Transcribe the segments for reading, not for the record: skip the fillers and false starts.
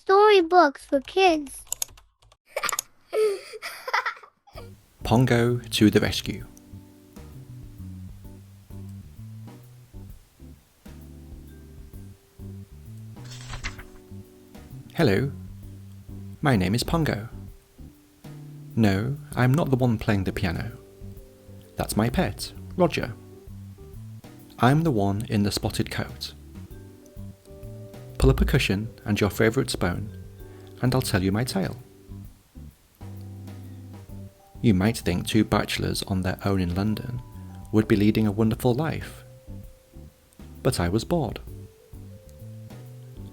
storybooks for kids. Pongo to the rescue. Hello, my name is Pongo. No, I'm not the one playing the piano. That's my pet, Roger. I'm the one in the spotted coat. Pull up a cushion and your favourite spoon, and I'll tell you my tale. You might think two bachelors on their own in London would be leading a wonderful life. But I was bored.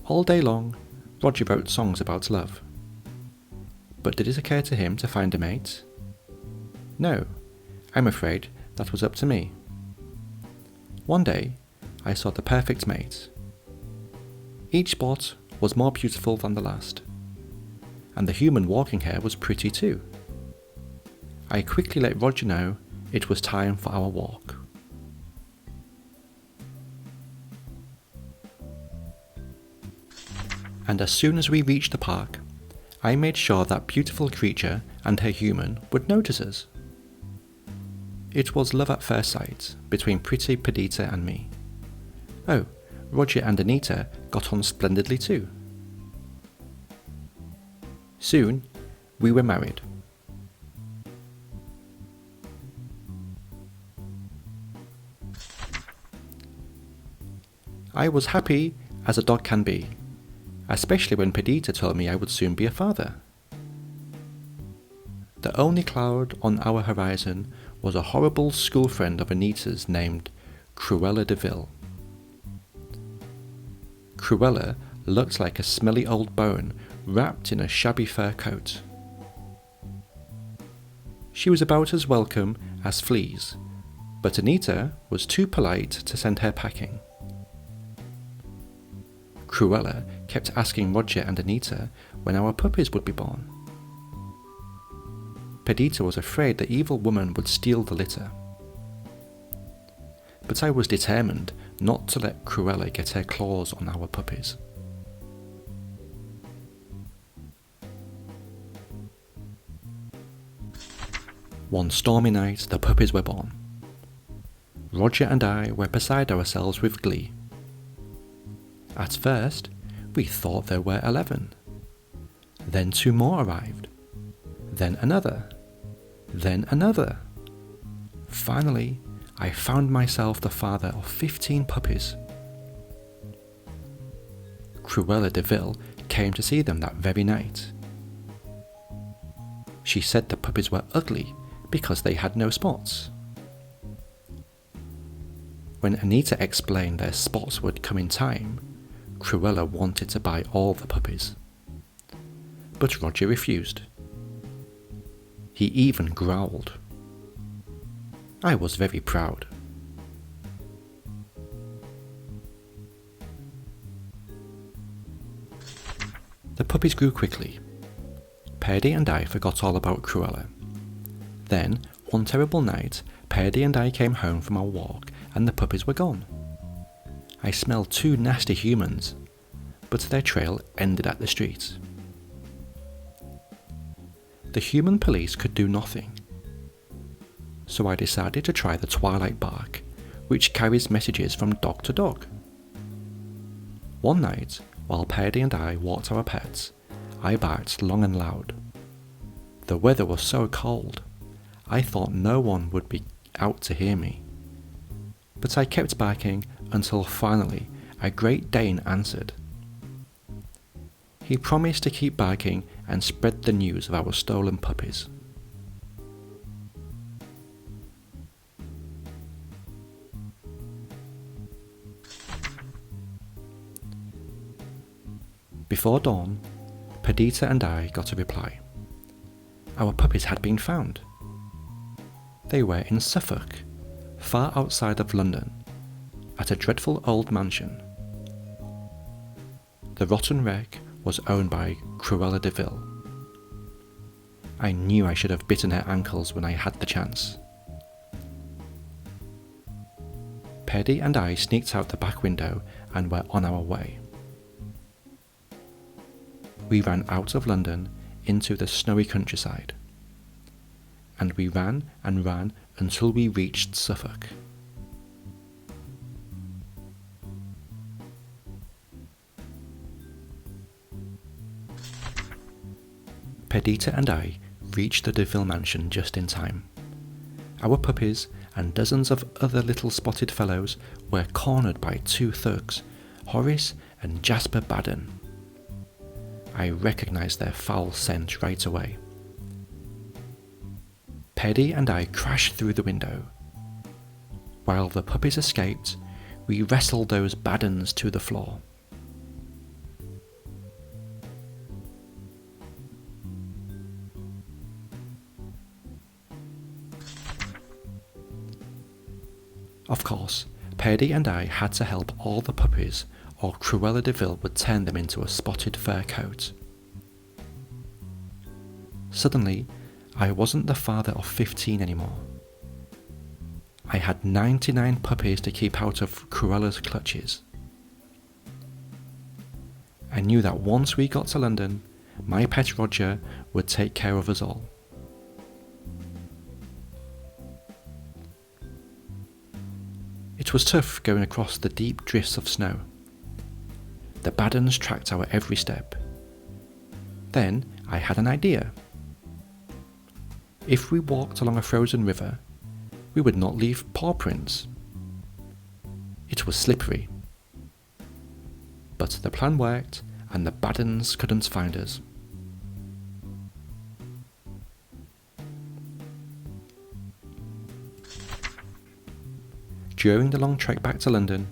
All day long, Roger wrote songs about love. But did it occur to him to find a mate? No, I'm afraid that was up to me. One day, I saw the perfect mate. Each spot was more beautiful than the last, and the human walking here was pretty too. I quickly let Roger know it was time for our walk. And as soon as we reached the park, I made sure that beautiful creature and her human would notice us. It was love at first sight between pretty Perdita and me. Oh, Roger and Anita got on splendidly too. Soon, we were married. I was happy as a dog can be, especially when Perdita told me I would soon be a father. The only cloud on our horizon was a horrible school friend of Anita's named Cruella De Vil. Cruella looked like a smelly old bone wrapped in a shabby fur coat. She was about as welcome as fleas, but Anita was too polite to send her packing. Cruella kept asking Roger and Anita when our puppies would be born. Perdita was afraid the evil woman would steal the litter. But I was determined not to let Cruella get her claws on our puppies. One stormy night, the puppies were born. Roger and I were beside ourselves with glee. At first, we thought there were 11. Then 2 more arrived. Then another. Then another. Finally, I found myself the father of 15 puppies. Cruella De Vil came to see them that very night. She said the puppies were ugly because they had no spots. When Anita explained their spots would come in time, Cruella wanted to buy all the puppies. But Roger refused. He even growled. I was very proud. The puppies grew quickly. Perdy and I forgot all about Cruella. Then, one terrible night, Perdy and I came home from our walk and the puppies were gone. I smelled 2 nasty humans, but their trail ended at the street. The human police could do nothing, so I decided to try the twilight bark, which carries messages from dog to dog. One night, while Perdy and I walked our pets, I barked long and loud. The weather was so cold, I thought no one would be out to hear me. But I kept barking until finally a Great Dane answered. He promised to keep barking and spread the news of our stolen puppies. Before dawn, Perdita and I got a reply. Our puppies had been found. They were in Suffolk, far outside of London, at a dreadful old mansion. The rotten wreck was owned by Cruella De Vil. I knew I should have bitten her ankles when I had the chance. Perdy and I sneaked out the back window and were on our way. we ran out of London into the snowy countryside. And we ran and ran until we reached Suffolk. Perdita and I reached the De Vil mansion just in time. Our puppies and dozens of other little spotted fellows were cornered by two thugs, Horace and Jasper Baden. I recognised their foul scent right away. Paddy and I crashed through the window. While the puppies escaped, we wrestled those Badens to the floor. Of course, Paddy and I had to help all the puppies, or Cruella De Vil would turn them into a spotted fur coat. Suddenly, I wasn't the father of 15 anymore. I had 99 puppies to keep out of Cruella's clutches. I knew that once we got to London, my pet Roger would take care of us all. It was tough going across the deep drifts of snow. The Badens tracked our every step. Then I had an idea. If we walked along a frozen river, we would not leave paw prints. It was slippery. But the plan worked, and the Badens couldn't find us. During the long trek back to London,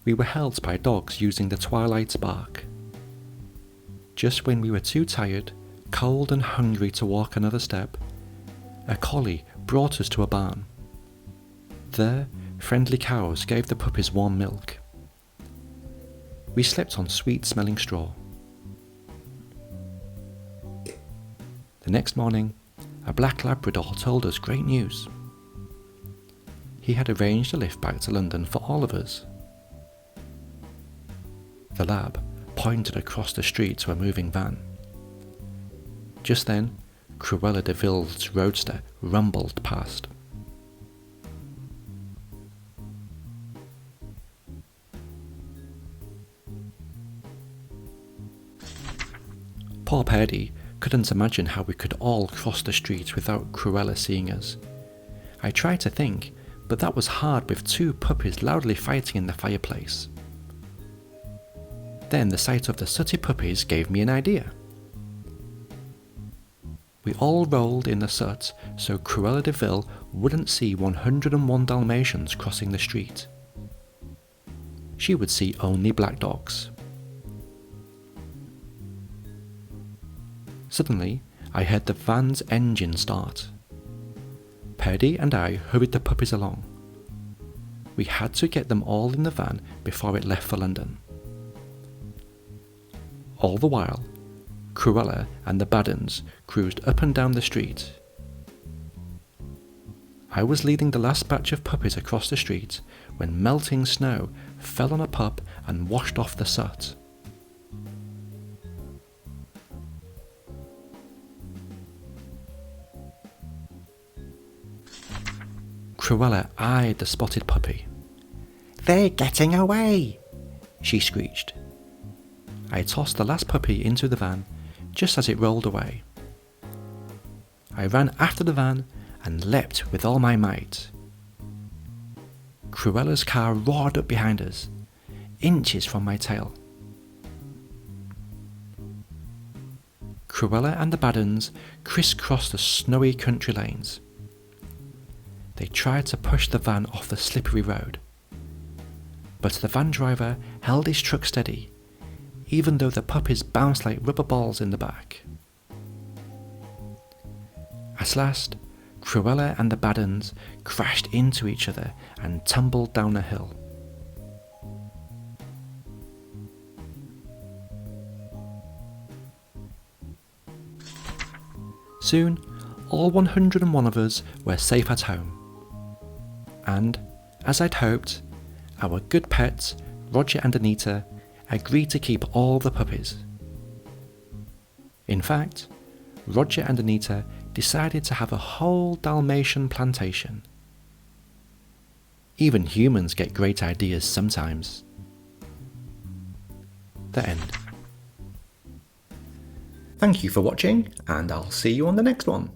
we were held by dogs using the twilight's bark. Just when we were too tired, cold and hungry to walk another step, a collie brought us to a barn. There, friendly cows gave the puppies warm milk. We slept on sweet-smelling straw. The next morning, a black Labrador told us great news. He had arranged a lift back to London for all of us. The lab pointed across the street to a moving van. Just then, Cruella De Vil's roadster rumbled past. Poor Paddy couldn't imagine how we could all cross the street without Cruella seeing us. I tried to think, but that was hard with two puppies loudly fighting in the fireplace. Then the sight of the sooty puppies gave me an idea. We all rolled in the soot so Cruella De Vil wouldn't see 101 Dalmatians crossing the street. She would see only black dogs. Suddenly, I heard the van's engine start. Paddy and I hurried the puppies along. We had to get them all in the van before it left for London. All the while, Cruella and the Badens cruised up and down the street. I was leading the last batch of puppies across the street when melting snow fell on a pup and washed off the soot. Cruella eyed the spotted puppy. "They're getting away!" she screeched. I tossed the last puppy into the van just as it rolled away. I ran after the van and leapt with all my might. Cruella's car roared up behind us, inches from my tail. Cruella and the Badens crisscrossed the snowy country lanes. They tried to push the van off the slippery road, but the van driver held his truck steady, even though the puppies bounced like rubber balls in the back. At last, Cruella and the Badens crashed into each other and tumbled down a hill. Soon, all 101 of us were safe at home. And, as I'd hoped, our good pets, Roger and Anita, agreed to keep all the puppies. In fact, Roger and Anita decided to have a whole Dalmatian plantation. Even humans get great ideas sometimes. The end. Thank you for watching, and I'll see you on the next one.